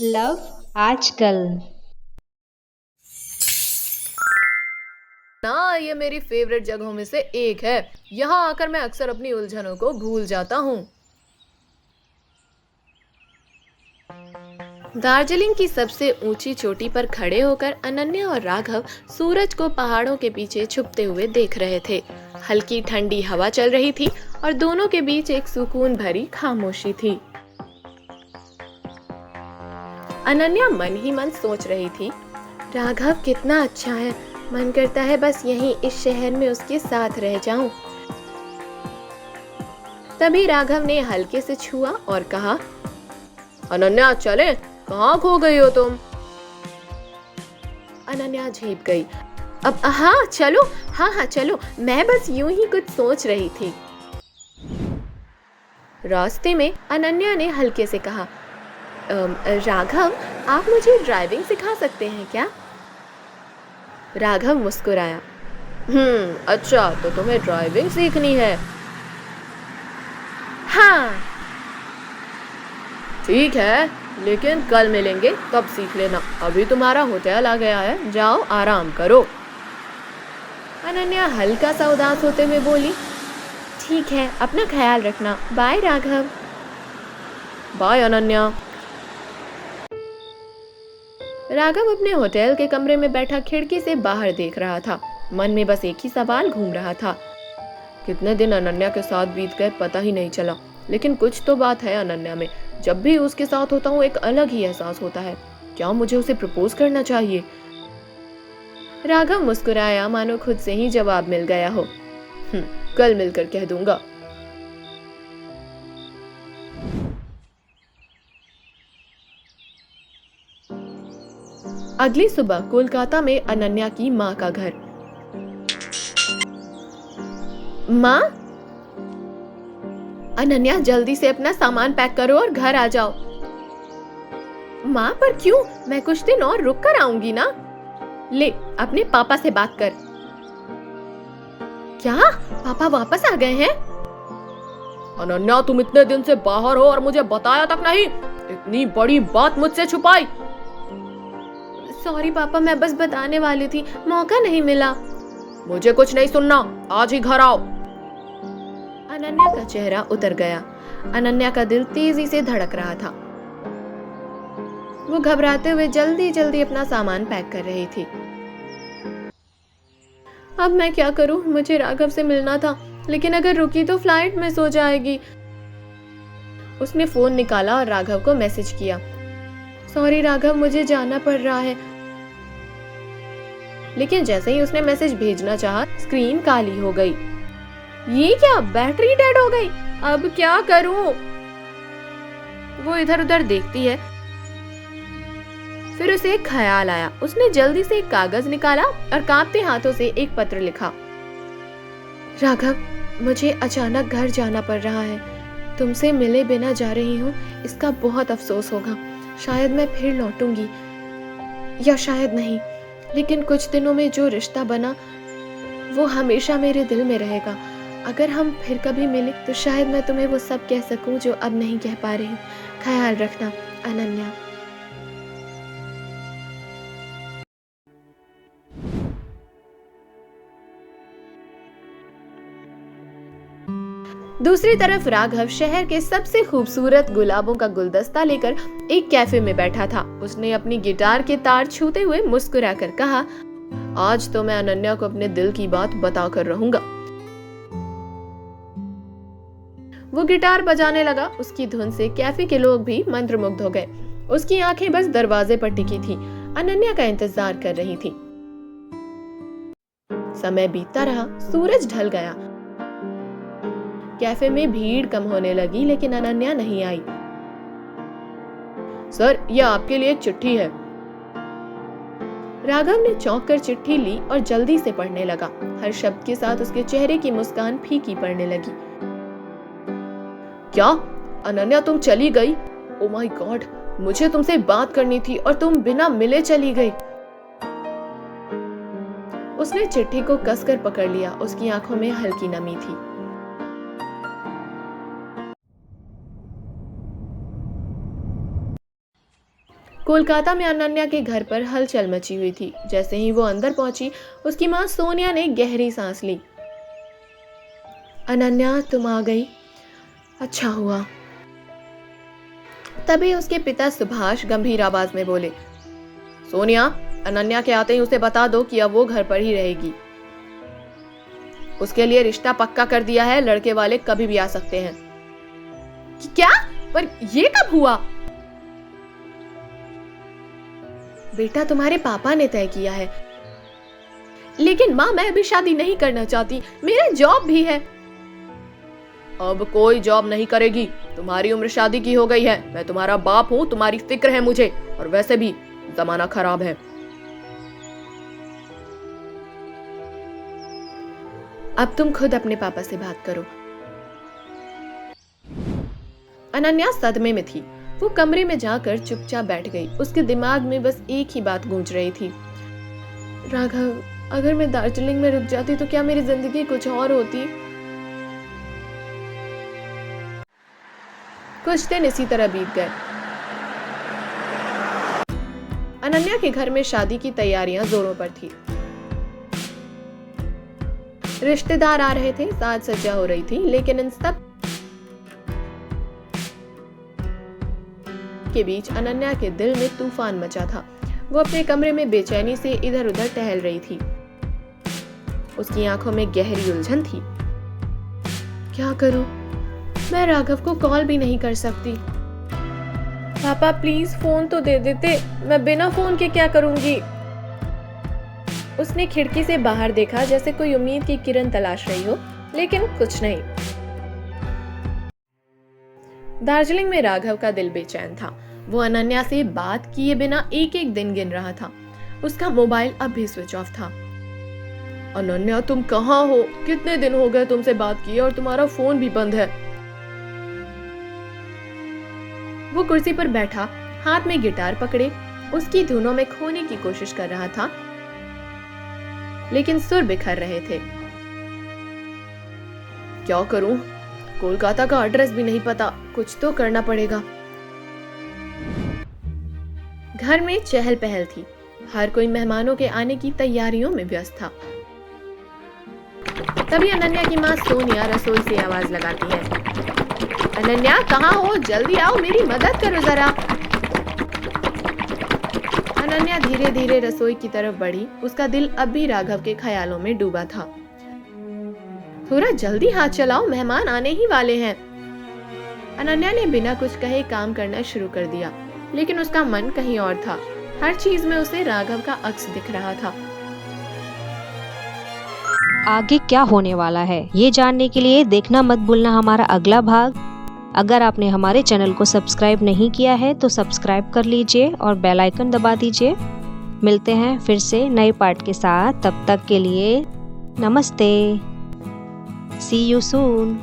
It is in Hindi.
लव आजकल। ना ये मेरी फेवरेट जगहों में से एक है। यहाँ आकर मैं अक्सर अपनी उलझनों को भूल जाता हूँ। दार्जिलिंग की सबसे ऊंची चोटी पर खड़े होकर अनन्या और राघव सूरज को पहाड़ों के पीछे छुपते हुए देख रहे थे। हल्की ठंडी हवा चल रही थी और दोनों के बीच एक सुकून भरी खामोशी थी। अनन्या मन ही मन सोच रही थी, राघव कितना अच्छा है। मन करता है बस यहीं इस शहर में उसके साथ रह जाऊं। तभी राघव ने हल्के से छुआ और कहा, अनन्या चले, कहाँ खो गई हो तुम? अनन्या झेप गई। अब हाँ चलो, हाँ चलो, मैं बस यूं ही कुछ सोच रही थी। रास्ते में अनन्या ने हल्के से कहा, राघव आप मुझे ड्राइविंग सिखा सकते हैं क्या? राघव मुस्कुराया। अच्छा, तो तुम्हें ड्राइविंग सीखनी है? हाँ। ठीक है, लेकिन कल मिलेंगे तब सीख लेना। अभी तुम्हारा होटल आ गया है, जाओ आराम करो। अनन्या हल्का सा उदास होते हुए बोली, ठीक है, अपना ख्याल रखना। बाय राघव। बाय अनन्या। राघव अपने होटल के कमरे में बैठा खिड़की से बाहर देख रहा था। मन में बस एक ही सवाल घूम रहा था, कितने दिन अनन्या के साथ बीत गए पता ही नहीं चला। लेकिन कुछ तो बात है अनन्या में। जब भी उसके साथ होता हूँ एक अलग ही एहसास होता है। क्या मुझे उसे प्रपोज करना चाहिए? राघव मुस्कुराया, मानो खुद से ही जवाब मिल गया हो। कल मिलकर कह दूंगा। अगली सुबह कोलकाता में अनन्या की माँ का घर। माँ, अनन्या जल्दी से अपना सामान पैक करो और घर आ जाओ। माँ, पर क्यों? मैं कुछ दिन और रुक कर आऊंगी ना। ले, अपने पापा से बात कर। क्या? पापा वापस आ गए हैं? अनन्या, तुम इतने दिन से बाहर हो और मुझे बताया तक नहीं। इतनी बड़ी बात मुझसे छुपाई। सॉरी पापा, मैं बस बताने वाली थी, मौका नहीं मिला। मुझे कुछ नहीं सुनना, आज ही घर आओ। अनन्या का चेहरा उतर गया। अनन्या का दिल तेजी से धड़क रहा था। वो घबराते हुए जल्दी जल्दी अपना सामान पैक कर रही थी। अब मैं क्या करूं? मुझे राघव से मिलना था, लेकिन अगर रुकी तो फ्लाइट मिस हो जाएगी। उसने फोन निकाला और राघव को मैसेज किया, सॉरी राघव, मुझे जाना पड़ रहा है। लेकिन जैसे ही उसने मैसेज भेजना चाहा, स्क्रीन काली हो गई। ये क्या, बैटरी डेड हो गई? अब क्या करूं? वो इधर उधर देखती है। फिर उसे एक ख्याल आया। उसने जल्दी से एक कागज निकाला और कांपते हाथों से एक पत्र लिखा, राघव, मुझे अचानक घर जाना पड़ रहा है। तुमसे मिले बिना जा रही हूँ, इसका बहुत अफसोस होगा। शायद मैं फिर लौटूंगी या शायद नहीं, लेकिन कुछ दिनों में जो रिश्ता बना वो हमेशा मेरे दिल में रहेगा। अगर हम फिर कभी मिले तो शायद मैं तुम्हें वो सब कह सकूं जो अब नहीं कह पा रही। ख्याल रखना, अनन्या। दूसरी तरफ राघव शहर के सबसे खूबसूरत गुलाबों का गुलदस्ता लेकर एक कैफे में बैठा था। उसने अपनी गिटार के तार छूते हुए मुस्कुरा कर कहा, आज तो मैं अनन्या को अपने दिल की बात बता कर रहूंगा। वो गिटार बजाने लगा। उसकी धुन से कैफे के लोग भी मंत्रमुग्ध हो गए। उसकी आंखें बस दरवाजे पर टिकी थी, अनन्या का इंतजार कर रही थी। समय बीतता रहा, सूरज ढल गया। कैफे में भीड़ कम होने लगी, लेकिन अनन्या नहीं आई। सर, यह आपके लिए एक चिट्ठी है। राघव ने चौंक कर चिट्ठी ली और जल्दी से पढ़ने लगा। हर शब्द के साथ उसके चेहरे की मुस्कान फीकी पड़ने लगी। क्या अनन्या, तुम चली गई? ओ माय गॉड, मुझे तुमसे बात करनी थी और तुम बिना मिले चली गई। उसने चिट्ठी को कसकर पकड़ लिया। उसकी आंखों में हल्की नमी थी। कोलकाता में अनन्या के घर पर हलचल मची हुई थी। जैसे ही वो अंदर पहुंची, उसकी माँ सोनिया ने गहरी सांस ली। अनन्या, तुम आ गई, अच्छा हुआ। तभी उसके पिता सुभाष गंभीर आवाज में बोले, सोनिया, अनन्या के आते ही उसे बता दो कि अब वो घर पर ही रहेगी। उसके लिए रिश्ता पक्का कर दिया है, लड़के वाले कभी भी आ सकते हैं। क्या? पर ये कब हुआ? बेटा, तुम्हारे पापा ने तय किया है। लेकिन माँ, मैं अभी शादी नहीं करना चाहती, मेरा जॉब भी है। अब कोई जॉब नहीं करेगी, तुम्हारी उम्र शादी की हो गई है। मैं तुम्हारा बाप हूँ, तुम्हारी फिक्र है मुझे, और वैसे भी जमाना खराब है। अब तुम खुद अपने पापा से बात करो। अनन्या सदमे में थी। वो कमरे में जाकर चुपचाप बैठ गई। उसके दिमाग में बस एक ही बात गूंज रही थी, राघव, अगर मैं दार्जिलिंग में रुक जाती तो क्या मेरी जिंदगी कुछ और होती? कुछ दिन इसी तरह बीत गए। अनन्या के घर में शादी की तैयारियां जोरों पर थी। रिश्तेदार आ रहे थे, साज सज्जा हो रही थी, लेकिन इन सब के बीच अनन्या के दिल में तूफान मचा था। वो अपने कमरे में बेचैनी से इधर उधर टहल रही थी। उसकी आंखों में गहरी उलझन थी। क्या करूं? मैं राघव को कॉल भी नहीं कर सकती। पापा, प्लीज फोन तो दे देते, मैं बिना फोन के क्या करूंगी? उसने खिड़की से बाहर देखा, जैसे कोई उम्मीद की किरण तलाश रही हो, लेकिन कुछ नहीं। दार्जिलिंग में राघव का दिल बेचैन था। वो अनन्या से बात किए बिना एक एक दिन गिन रहा था। उसका मोबाइल अब भी स्विच ऑफ था। अनन्या, तुम कहाँ हो? कितने दिन हो गए तुमसे बात किए और तुम्हारा फोन भी बंद है। वो कुर्सी पर बैठा, हाथ में गिटार पकड़े, उसकी धुनों में खोने की कोशिश कर रहा था, लेकिन सुर बिखर रहे थे। क्या करूं? कोलकाता का एड्रेस भी नहीं पता, कुछ तो करना पड़ेगा। घर में चहल पहल थी। हर कोई मेहमानों के आने की तैयारियों में व्यस्त था। तभी अनन्या की माँ सोनिया रसोई से आवाज लगाती है, अनन्या, कहाँ हो? जल्दी आओ, मेरी मदद करो जरा। अनन्या धीरे धीरे रसोई की तरफ बढ़ी। उसका दिल अब भी राघव के ख्यालों में डूबा था। थोड़ा जल्दी हाथ चलाओ, मेहमान आने ही वाले हैं। अनन्या ने बिना कुछ कहे काम करना शुरू कर दिया, लेकिन उसका मन कहीं और था। हर चीज में उसे राघव का अक्स दिख रहा था। आगे क्या होने वाला है, ये जानने के लिए देखना मत भूलना हमारा अगला भाग। अगर आपने हमारे चैनल को सब्सक्राइब नहीं किया है तो सब्सक्राइब कर लीजिए और बेल आइकन दबा दीजिए। मिलते हैं फिर से नए पार्ट के साथ। तब तक के लिए नमस्ते। See you soon.